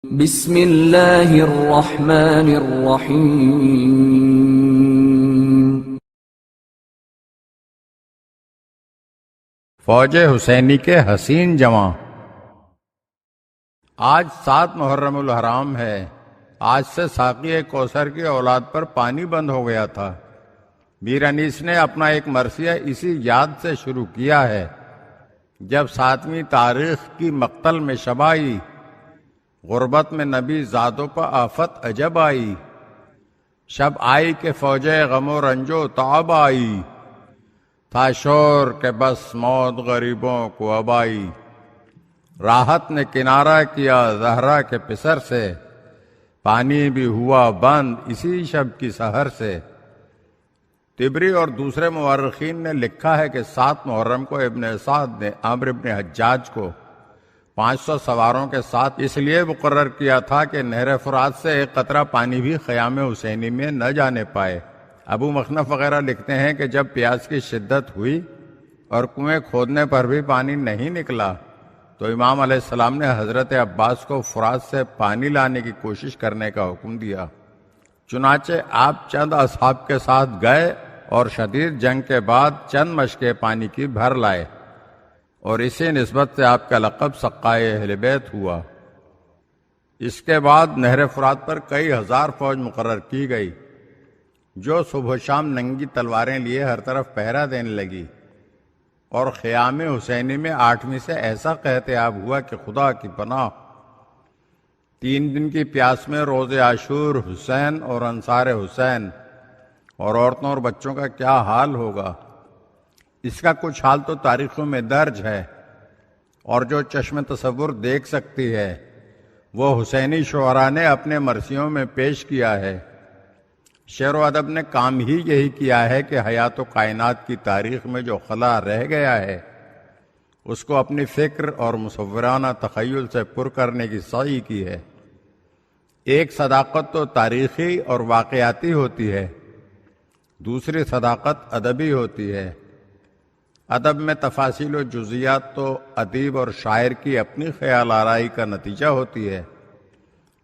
بسم اللہ الرحمن الرحیم۔ فوج حسینی کے حسین جواں۔ آج 7 محرم الحرام ہے۔ آج سے ساقی کوثر کی اولاد پر پانی بند ہو گیا تھا۔ میر انیس نے اپنا ایک مرثیہ اسی یاد سے شروع کیا ہے۔ جب 7ویں تاریخ کی مقتل میں شب آئی، غربت میں نبی زادوں پر آفت عجب آئی۔ شب آئی کہ فوج غم و رنج و تعب آئی، تھا شور کہ بس موت غریبوں کو اب آئی۔ راحت نے کنارہ کیا زہرا کے پسر سے، پانی بھی ہوا بند اسی شب کی سحر سے۔ طبری اور دوسرے مورخین نے لکھا ہے کہ 7 محرم کو ابن سعد نے عمرو ابن حجاج کو 500 سواروں کے ساتھ اس لیے مقرر کیا تھا کہ نہر فرات سے ایک قطرہ پانی بھی خیام حسینی میں نہ جانے پائے۔ ابو مخنف وغیرہ لکھتے ہیں کہ جب پیاس کی شدت ہوئی اور کنویں کھودنے پر بھی پانی نہیں نکلا تو امام علیہ السلام نے حضرت عباس کو فرات سے پانی لانے کی کوشش کرنے کا حکم دیا۔ چنانچہ آپ چند اصحاب کے ساتھ گئے اور شدید جنگ کے بعد چند مشکیں پانی کی بھر لائے، اور اسی نسبت سے آپ کا لقب سقائے اہل بیت ہوا۔ اس کے بعد نہر فرات پر کئی ہزار فوج مقرر کی گئی، جو صبح و شام ننگی تلواریں لیے ہر طرف پہرا دینے لگی، اور خیام حسینی میں 8ویں سے ایسا قحط-اب ہوا کہ خدا کی پناہ۔ 3 دن کی پیاس میں روز عاشور حسین اور انصار حسین اور عورتوں اور بچوں کا کیا حال ہوگا، اس کا کچھ حال تو تاریخوں میں درج ہے، اور جو چشم تصور دیکھ سکتی ہے وہ حسینی شعراء نے اپنے مرثیوں میں پیش کیا ہے۔ شعر و ادب نے کام ہی یہی کیا ہے کہ حیات و کائنات کی تاریخ میں جو خلا رہ گیا ہے اس کو اپنی فکر اور مصورانہ تخیل سے پر کرنے کی سعی کی ہے۔ ایک صداقت تو تاریخی اور واقعاتی ہوتی ہے، دوسری صداقت ادبی ہوتی ہے۔ ادب میں تفاصیل و جزیات تو ادیب اور شاعر کی اپنی خیال آرائی کا نتیجہ ہوتی ہے،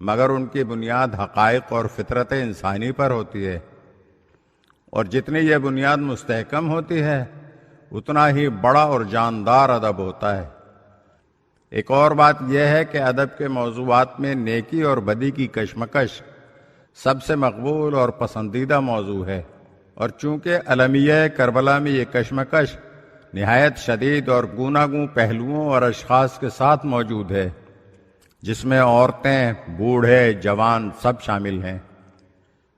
مگر ان کی بنیاد حقائق اور فطرت انسانی پر ہوتی ہے، اور جتنی یہ بنیاد مستحکم ہوتی ہے اتنا ہی بڑا اور جاندار ادب ہوتا ہے۔ ایک اور بات یہ ہے کہ ادب کے موضوعات میں نیکی اور بدی کی کشمکش سب سے مقبول اور پسندیدہ موضوع ہے، اور چونکہ المیہ کربلا میں یہ کشمکش نہایت شدید اور گوناگوں پہلوؤں اور اشخاص کے ساتھ موجود ہے، جس میں عورتیں، بوڑھے، جوان سب شامل ہیں،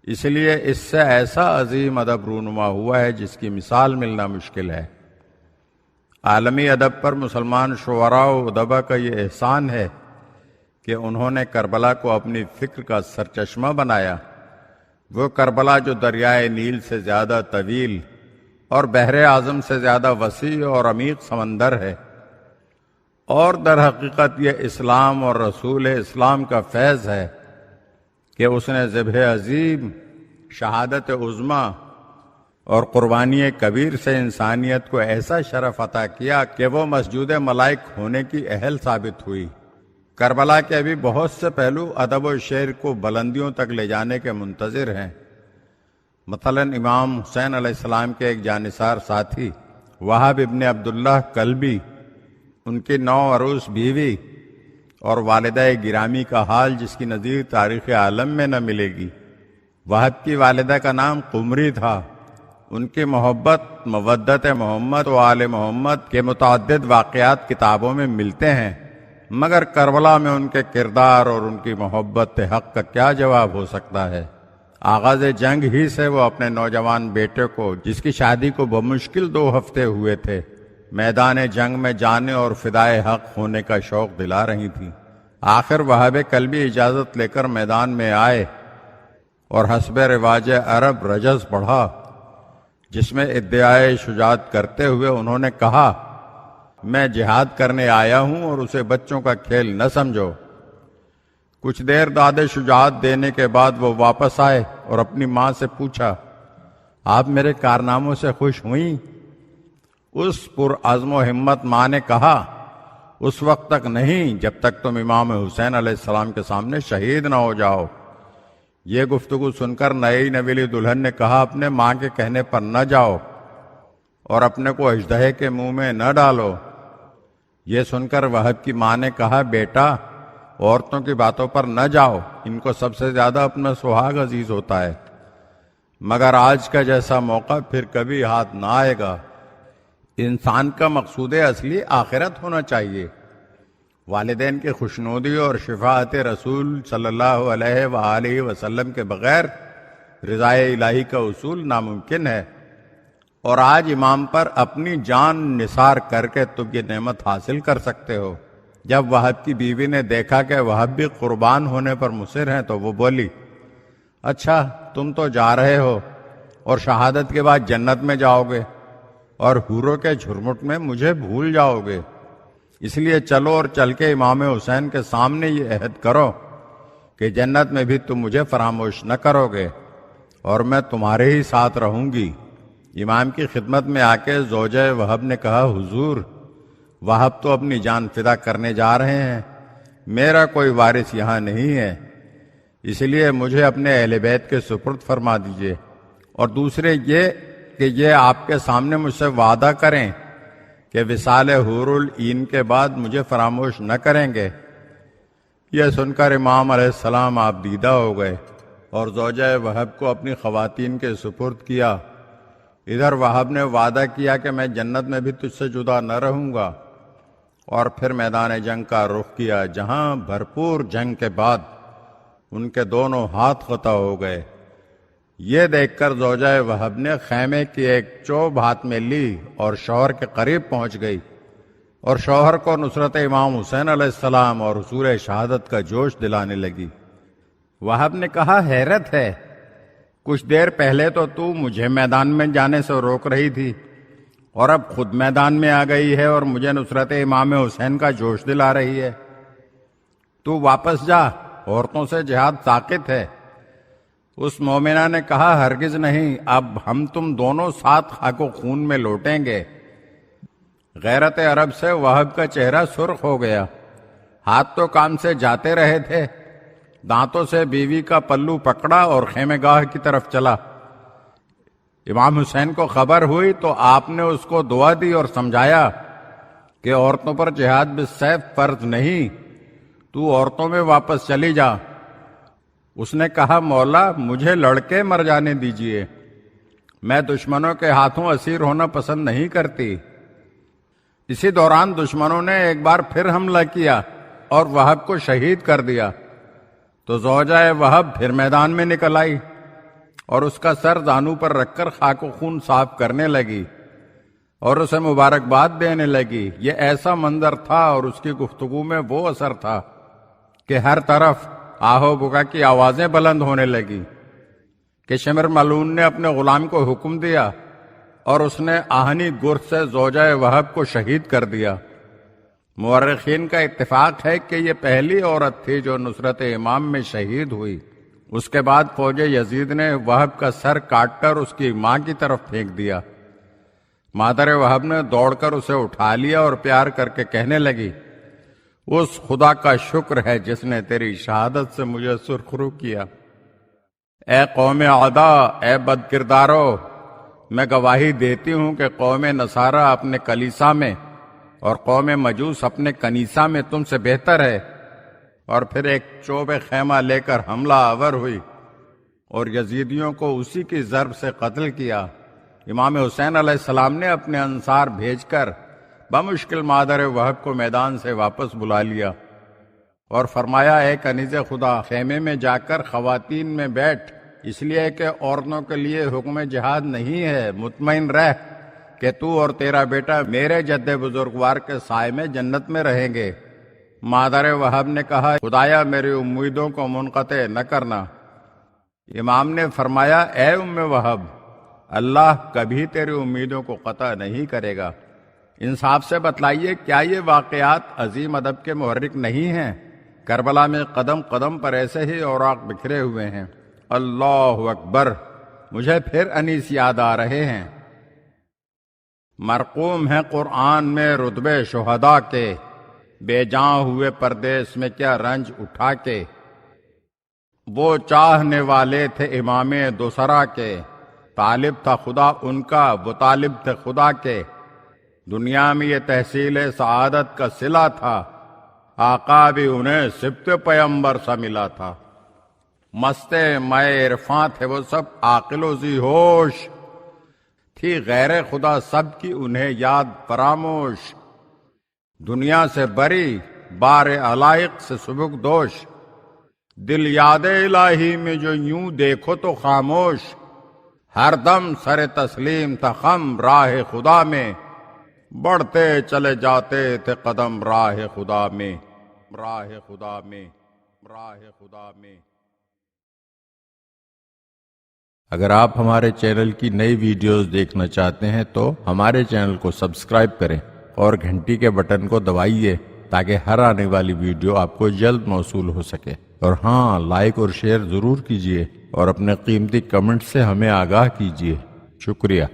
اس لیے اس سے ایسا عظیم ادب رونما ہوا ہے جس کی مثال ملنا مشکل ہے۔ عالمی ادب پر مسلمان شعراء و ادبا کا یہ احسان ہے کہ انہوں نے کربلا کو اپنی فکر کا سرچشمہ بنایا۔ وہ کربلا جو دریائے نیل سے زیادہ طویل اور بحر اعظم سے زیادہ وسیع اور عمیق سمندر ہے، اور در حقیقت یہ اسلام اور رسول اسلام کا فیض ہے کہ اس نے ذبح عظیم، شہادت عظمی اور قربانی کبیر سے انسانیت کو ایسا شرف عطا کیا کہ وہ مسجود ملائک ہونے کی اہل ثابت ہوئی۔ کربلا کے ابھی بہت سے پہلو ادب و شعر کو بلندیوں تک لے جانے کے منتظر ہیں۔ مثلا امام حسین علیہ السلام کے ایک جانثار ساتھی وہاب ابن عبداللہ کلبی، ان کی 9 عروس بیوی اور والدہ گرامی کا حال جس کی نظیر تاریخ عالم میں نہ ملے گی۔ وہاب کی والدہ کا نام قمری تھا۔ ان کی محبت، مودت محمد و آل محمد کے متعدد واقعات کتابوں میں ملتے ہیں، مگر کربلا میں ان کے کردار اور ان کی محبت حق کا کیا جواب ہو سکتا ہے۔ آغاز جنگ ہی سے وہ اپنے نوجوان بیٹے کو، جس کی شادی کو بمشکل 2 ہفتے ہوئے تھے، میدان جنگ میں جانے اور فدائے حق ہونے کا شوق دلا رہی تھیں۔ آخر وہاب کلبی اجازت لے کر میدان میں آئے اور حسب رواج عرب رجز پڑھا، جس میں ادعائے شجاعت کرتے ہوئے انہوں نے کہا، میں جہاد کرنے آیا ہوں اور اسے بچوں کا کھیل نہ سمجھو۔ کچھ دیر داد شجاعت دینے کے بعد وہ واپس آئے اور اپنی ماں سے پوچھا، آپ میرے کارناموں سے خوش ہوئیں؟ اس پرعزم و ہمت ماں نے کہا، اس وقت تک نہیں جب تک تم امام حسین علیہ السلام کے سامنے شہید نہ ہو جاؤ۔ یہ گفتگو سن کر نئی نویلی دلہن نے کہا اپنے ماں کے کہنے پر نہ جاؤ اور اپنے کو اژدہے کے منہ میں نہ ڈالو۔ یہ سن کر وہب کی ماں نے کہا بیٹا عورتوں کی باتوں پر نہ جاؤ، ان کو سب سے زیادہ اپنا سہاگ عزیز ہوتا ہے، مگر آج کا جیسا موقع پھر کبھی ہاتھ نہ آئے گا۔ انسان کا مقصود اصلی آخرت ہونا چاہیے۔ والدین کی خوشنودی اور شفاعت رسول صلی اللہ علیہ وآلہ وسلم کے بغیر رضائے الہی کا حصول ناممکن ہے، اور آج امام پر اپنی جان نثار کر کے تم یہ نعمت حاصل کر سکتے ہو۔ جب وہب کی بیوی نے دیکھا کہ وہب بھی قربان ہونے پر مصر ہیں تو وہ بولی اچھا تم تو جا رہے ہو اور شہادت کے بعد جنت میں جاؤ گے اور حوروں کے جھرمٹ میں مجھے بھول جاؤ گے، اس لیے چلو اور چل کے امام حسین کے سامنے یہ عہد کرو کہ جنت میں بھی تم مجھے فراموش نہ کرو گے اور میں تمہارے ہی ساتھ رہوں گی۔ امام کی خدمت میں آ کے زوجہ وہب نے کہا حضور وہب تو اپنی جان فدا کرنے جا رہے ہیں، میرا کوئی وارث یہاں نہیں ہے، اس لیے مجھے اپنے اہل بیت کے سپرد فرما دیجئے، اور دوسرے یہ کہ یہ آپ کے سامنے مجھ سے وعدہ کریں کہ وصال حور العین کے بعد مجھے فراموش نہ کریں گے۔ یہ سن کر امام علیہ السلام آپ دیدہ ہو گئے اور زوجہ وہب کو اپنی خواتین کے سپرد کیا۔ ادھر وہب نے وعدہ کیا کہ میں جنت میں بھی تجھ سے جدا نہ رہوں گا، اور پھر میدان جنگ کا رخ کیا جہاں بھرپور جنگ کے بعد ان کے دونوں ہاتھ قطع ہو گئے۔ یہ دیکھ کر زوجہ وہب نے خیمے کی ایک چوب ہاتھ میں لی اور شوہر کے قریب پہنچ گئی اور شوہر کو نصرت امام حسین علیہ السلام اور حصول شہادت کا جوش دلانے لگی۔ وہب نے کہا حیرت ہے، کچھ دیر پہلے تو مجھے میدان میں جانے سے روک رہی تھی اور اب خود میدان میں آ گئی ہے اور مجھے نصرت امام حسین کا جوش دلا رہی ہے۔ تو واپس جا، عورتوں سے جہاد ساقط ہے۔ اس مومنہ نے کہا ہرگز نہیں، اب ہم تم دونوں ساتھ خاک و خون میں لوٹیں گے۔ غیرت عرب سے وہب کا چہرہ سرخ ہو گیا، ہاتھ تو کام سے جاتے رہے تھے، دانتوں سے بیوی کا پلو پکڑا اور خیمے گاہ کی طرف چلا۔ امام حسین کو خبر ہوئی تو آپ نے اس کو دعا دی اور سمجھایا کہ عورتوں پر جہاد بالسیف فرض نہیں، تو عورتوں میں واپس چلی جا۔ اس نے کہا مولا مجھے لڑکے مر جانے دیجئے، میں دشمنوں کے ہاتھوں اسیر ہونا پسند نہیں کرتی۔ اسی دوران دشمنوں نے ایک بار پھر حملہ کیا اور وہب کو شہید کر دیا، تو زوجہ وہب پھر میدان میں نکل آئی اور اس کا سر زانو پر رکھ کر خاک و خون صاف کرنے لگی اور اسے مبارکباد دینے لگی۔ یہ ایسا منظر تھا اور اس کی گفتگو میں وہ اثر تھا کہ ہر طرف آہو بکا کی آوازیں بلند ہونے لگی کہ شمر ملعون نے اپنے غلام کو حکم دیا اور اس نے آہنی گرد سے زوجہ وہب کو شہید کر دیا۔ مورخین کا اتفاق ہے کہ یہ پہلی عورت تھی جو نصرت امام میں شہید ہوئی۔ اس کے بعد فوج یزید نے وہب کا سر کاٹ کر اس کی ماں کی طرف پھینک دیا۔ مادر وہب نے دوڑ کر اسے اٹھا لیا اور پیار کر کے کہنے لگی اس خدا کا شکر ہے جس نے تیری شہادت سے مجھے سرخرو کیا۔ اے قوم عدا، اے بد کردارو، میں گواہی دیتی ہوں کہ قوم نصارہ اپنے کلیسا میں اور قوم مجوس اپنے کنیسہ میں تم سے بہتر ہے۔ اور پھر ایک چوب خیمہ لے کر حملہ آور ہوئی اور یزیدیوں کو اسی کی ضرب سے قتل کیا۔ امام حسین علیہ السلام نے اپنے انصار بھیج کر بمشکل مادر وہب کو میدان سے واپس بلا لیا اور فرمایا اے کنیز خدا، خیمے میں جا کر خواتین میں بیٹھ، اس لیے کہ عورتوں کے لیے حکم جہاد نہیں ہے، مطمئن رہ کہ تو اور تیرا بیٹا میرے جد بزرگوار کے سائے میں جنت میں رہیں گے۔ مادر وہب نے کہا خدایا میری امیدوں کو منقطع نہ کرنا۔ امام نے فرمایا اے ام وہب، اللہ کبھی تیری امیدوں کو قطع نہیں کرے گا۔ انصاف سے بتلائیے کیا یہ واقعات عظیم ادب کے محرک نہیں ہیں؟ کربلا میں قدم قدم پر ایسے ہی اوراق بکھرے ہوئے ہیں۔ اللہ اکبر، مجھے پھر انیس یاد آ رہے ہیں۔ مرقوم ہیں قرآن میں رتبے شہداء کے، بے جان ہوئے پردیس میں کیا رنج اٹھا کے، وہ چاہنے والے تھے امام دوسرا کے، طالب تھا خدا ان کا، وہ طالب تھے خدا کے، دنیا میں یہ تحصیل سعادت کا صلہ تھا، آقا بھی انہیں سبت پیمبر سا ملا تھا، مست مے عرفاں تھے وہ سب، عاقل و ذی ہوش، تھی غیر خدا سب کی انہیں یاد فراموش، دنیا سے بری بار علائق سے سبک دوش، دل یاد الہی میں جو یوں دیکھو تو خاموش، ہر دم سر تسلیم تھا خم راہ خدا میں، بڑھتے چلے جاتے تھے قدم راہ خدا میں، راہ خدا میں، راہ خدا میں۔ اگر آپ ہمارے چینل کی نئی ویڈیوز دیکھنا چاہتے ہیں تو ہمارے چینل کو سبسکرائب کریں اور گھنٹی کے بٹن کو دبائیے تاکہ ہر آنے والی ویڈیو آپ کو جلد موصول ہو سکے، اور ہاں، لائک اور شیئر ضرور کیجیے اور اپنے قیمتی کمنٹ سے ہمیں آگاہ کیجیے۔ شکریہ۔